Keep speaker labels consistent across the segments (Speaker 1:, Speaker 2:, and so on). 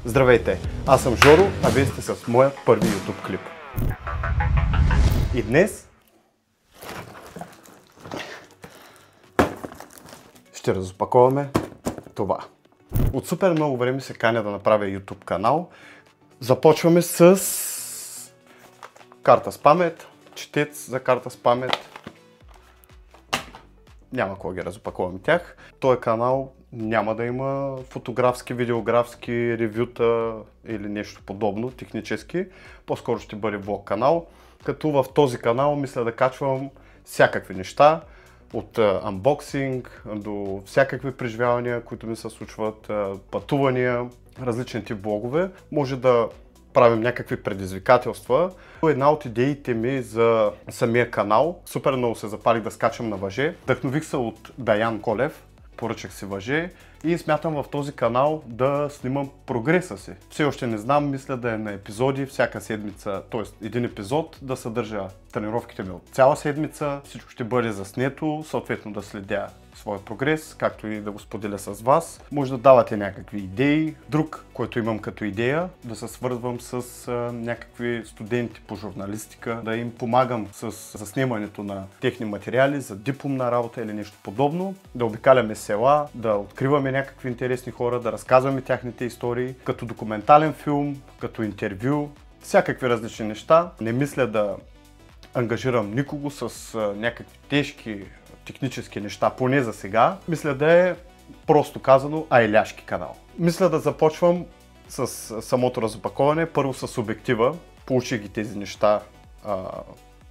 Speaker 1: Здравейте, аз съм Жоро, а вие сте с моя първи YouTube клип. И днес ще разопаковаме това. От супер много време се каня да направя YouTube канал. Започваме с карта с памет, четец за карта с памет. Няма кога ги разопаковаме тях. Този канал няма да има фотографски, видеографски ревюта или нещо подобно, технически. По-скоро ще бъде влог канал, като в този канал мисля да качвам всякакви неща, от анбоксинг до всякакви преживявания, които ми се случват, пътувания, различни тип влогове. Може да правим някакви предизвикателства. Една от идеите ми за самия канал, супер много се запалих да скачам на въже. Вдъхнових се от Даян Колев, поръчах си въже и смятам в този канал да снимам прогреса си. Все още не знам, мисля да е на епизоди всяка седмица, т.е. един епизод да съдържа тренировките ми от цяла седмица. Всичко ще бъде заснето, съответно да следя своя прогрес, както и да го споделя с вас. Може да давате някакви идеи. Друг, който имам като идея, да се свързвам с някакви студенти по журналистика, да им помагам с заснемането на техни материали за дипломна работа или нещо подобно, да обикаляме села, да откриваме някакви интересни хора, да разказваме тяхните истории, като документален филм, като интервю, всякакви различни неща. Не мисля да ангажирам никого с някакви тежки технически неща, поне за сега. Мисля да е, просто казано, айляшки канал. Мисля да започвам с самото разопаковане. Първо с обектива. Получих ги тези неща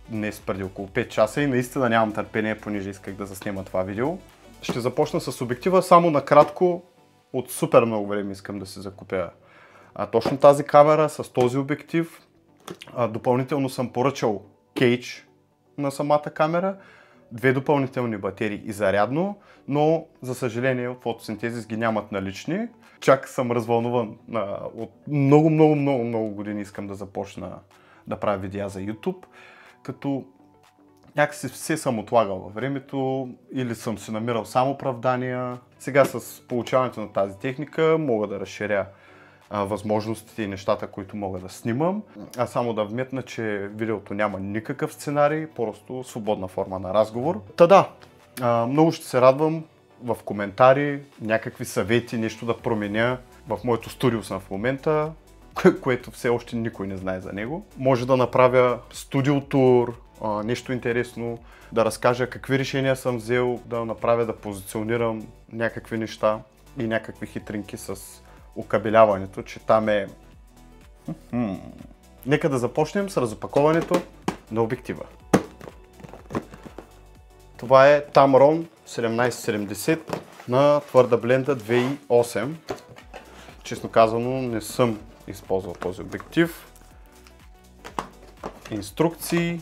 Speaker 1: днес преди около 5 часа и наистина нямам търпение, понеже исках да заснема това видео. Ще започна с обектива. Само накратко, от супер много време искам да си закупя точно тази камера с този обектив. Допълнително съм поръчал кейдж на самата камера, 2 допълнителни батерии и зарядно, но за съжаление фотосинтезис ги нямат налични. Чак съм развълнуван, от много години искам да започна да правя видеа за YouTube, като някакси все съм отлагал във времето или съм си намирал само оправдания. Сега с получаването на тази техника мога да разширя възможностите и нещата, които мога да снимам. А само да вметна, че видеото няма никакъв сценарий, просто свободна форма на разговор. Та да, много ще се радвам в коментари, някакви съвети, нещо да променя в моето студио съм в момента, което все още никой не знае за него. Може да направя студио тур, нещо интересно, да разкажа какви решения съм взел, да направя, да позиционирам някакви неща и някакви хитринки с окабеляването, че там е... Нека да започнем с разопаковането на обектива. Това е Tamron 1770 на твърда бленда 2.8. Честно казано, не съм използвал този обектив. Инструкции.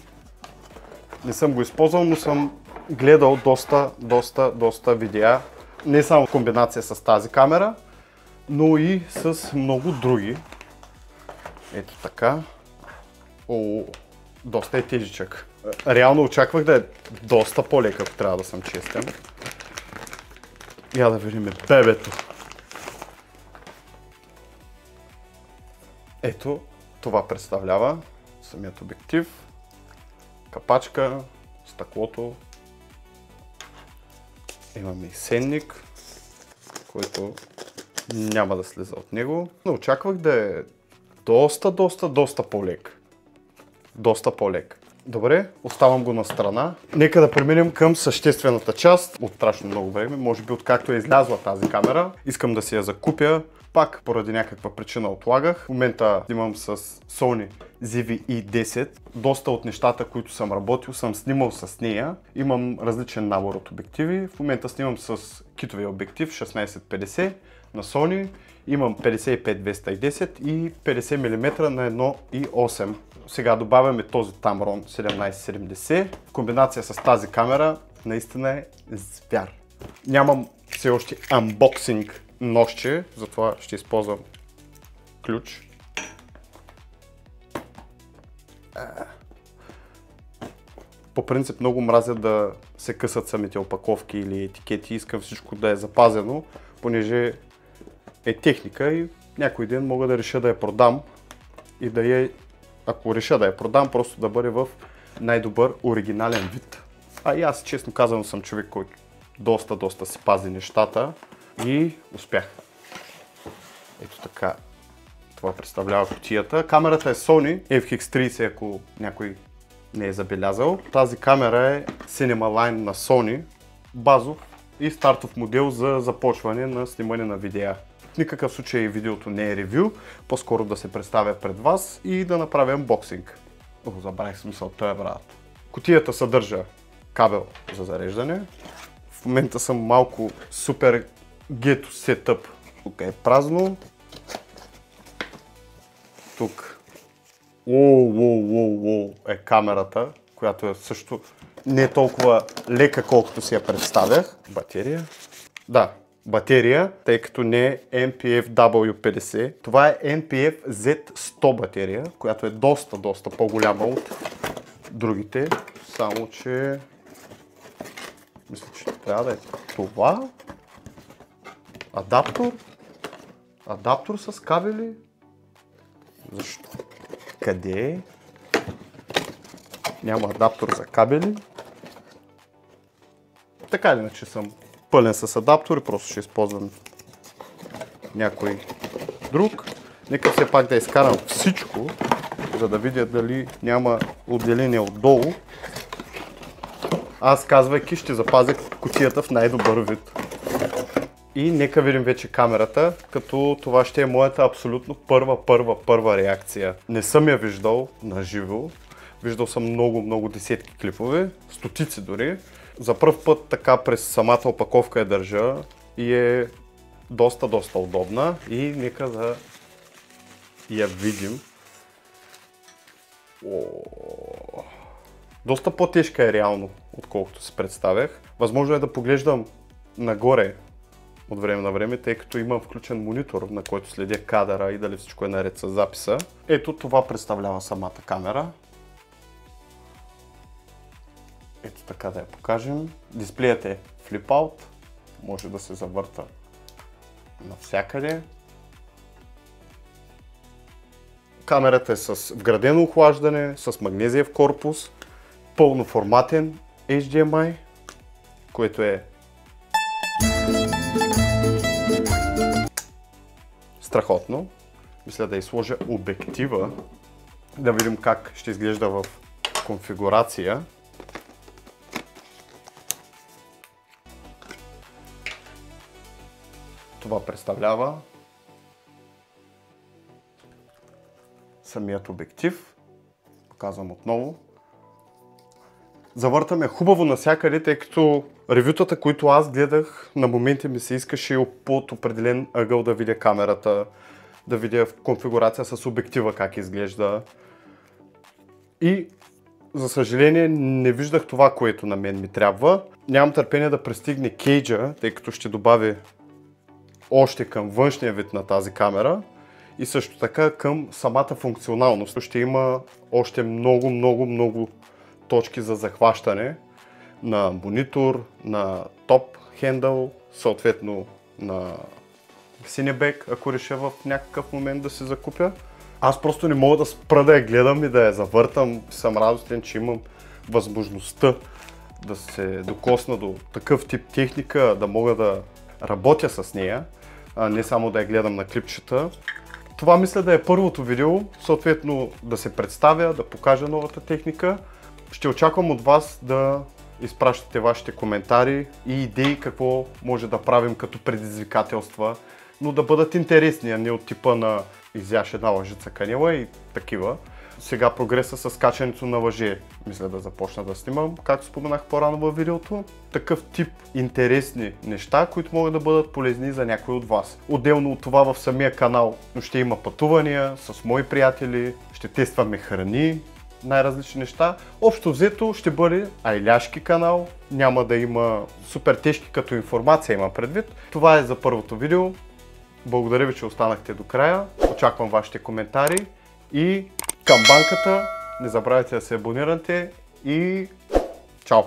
Speaker 1: Не съм го използвал, но съм гледал доста видеа. Не само в комбинация с тази камера, но и с много други. Ето така. Доста е тежичък. Реално очаквах да е доста по-лек, ако трябва да съм честен. Я да видим бебето. Ето, това представлява самият обектив. Капачка, стъклото. Имаме и сенник, който няма да слиза от него. Но очаквах да е доста по-лек. Доста по-лек. Добре, оставам го на страна. Нека да преминем към съществената част. От страшно много време, може би откакто е излязла тази камера, искам да си я закупя. Пак поради някаква причина отлагах. В момента имам с Sony ZV-E10. Доста от нещата, които съм работил, съм снимал с нея. Имам различен набор от обективи. В момента снимам с китовия обектив 16-50 на Sony. Имам 55-210 и 50 мм на 1.8. Сега добавяме този Tamron 1770. В комбинация с тази камера наистина е звяр. Нямам все още анбоксинг ножче, затова ще използвам ключ. По принцип много мразя да се късат самите опаковки или етикети. Искам всичко да е запазено, понеже е техника и някой ден мога да реша да я продам и да я, ако реша да я продам, просто да бъде в най-добър оригинален вид. А и аз, честно казвам, съм човек, който доста си пази нещата и успях. Ето така, това представлява кутията. Камерата е Sony FX30, ако някой не е забелязал. Тази камера е Cinema Line на Sony, базов и стартов модел за започване на снимане на видеа. В никакъв случай видеото не е ревю, по-скоро да се представя пред вас и да направя анбоксинг. Забравих смисълта, брат. Кутията съдържа кабел за зареждане. В момента съм малко супер гето сетъп. Тук е празно. Тук е камерата, която е също не е толкова лека, колкото си я представях. Батерия. Да, батерия, тъй като не е NPF W50. Това е NPF Z100 батерия, която е доста по-голяма от другите. Само че мисля, че трябва да е това. Адаптор. Адаптор с кабели. Защо? Къде е? Няма адаптор за кабели. Така или иначе съм пълен с адаптори, просто ще използвам някой друг. Нека все пак да изкарам всичко, за да видя дали няма отделение отдолу. Аз, казвайки, ще запазя кутията в най-добър вид. И нека видим вече камерата, като това ще е моята абсолютно първа реакция. Не съм я виждал на живо. Виждал съм много десетки клипове, стотици дори. За пръв път така през самата опаковка я държа и е доста удобна. И нека да я видим. Доста по-тежка е реално, отколкото си представях. Възможно е да поглеждам нагоре от време на време, тъй като имам включен монитор, на който следя кадъра и дали всичко е наред с записа. Ето това представлява самата камера. Ето така да я покажем. Дисплеят е Flip Out. Може да се завърта навсякъде. Камерата е с вградено охлаждане, с магнезиев корпус, пълноформатен HDMI, което е страхотно. Мисля да изложа обектива, да видим как ще изглежда в конфигурация. Това представлява самият обектив. Показвам отново. Завъртаме хубаво навсякъде, тъй като ревютата, които аз гледах, на моменти ми се искаше под определен ъгъл да видя камерата, да видя в конфигурация с обектива как изглежда. И за съжаление не виждах това, което на мен ми трябва. Нямам търпение да пристигне кейджа, тъй като ще добави още към външния вид на тази камера и също така към самата функционалност. Ще има още много точки за захващане на монитор, на топ хендъл, съответно на Cineback, ако реша в някакъв момент да се закупя. Аз просто не мога да спра да я гледам и да я завъртам. Съм радостен, че имам възможността да се докосна до такъв тип техника, да мога да работя с нея, а не само да я гледам на клипчета. Това мисля да е първото видео, съответно да се представя, да покажа новата техника. Ще очаквам от вас да изпращате вашите коментари и идеи какво може да правим като предизвикателства, но да бъдат интересни, а не от типа на изяш една лъжица канела и такива. Сега прогреса с качането на лъже мисля да започна да снимам, както споменах по-рано във видеото. Такъв тип интересни неща, които могат да бъдат полезни за някой от вас. Отделно от това в самия канал ще има пътувания с мои приятели, ще тестваме храни, най-различни неща. Общо взето ще бъде айляшки канал, няма да има супер тежки като информация има предвид. Това е за първото видео. Благодаря ви, че останахте до края. Очаквам вашите коментари и камбанката. Не забравяйте да се абонирате и чао!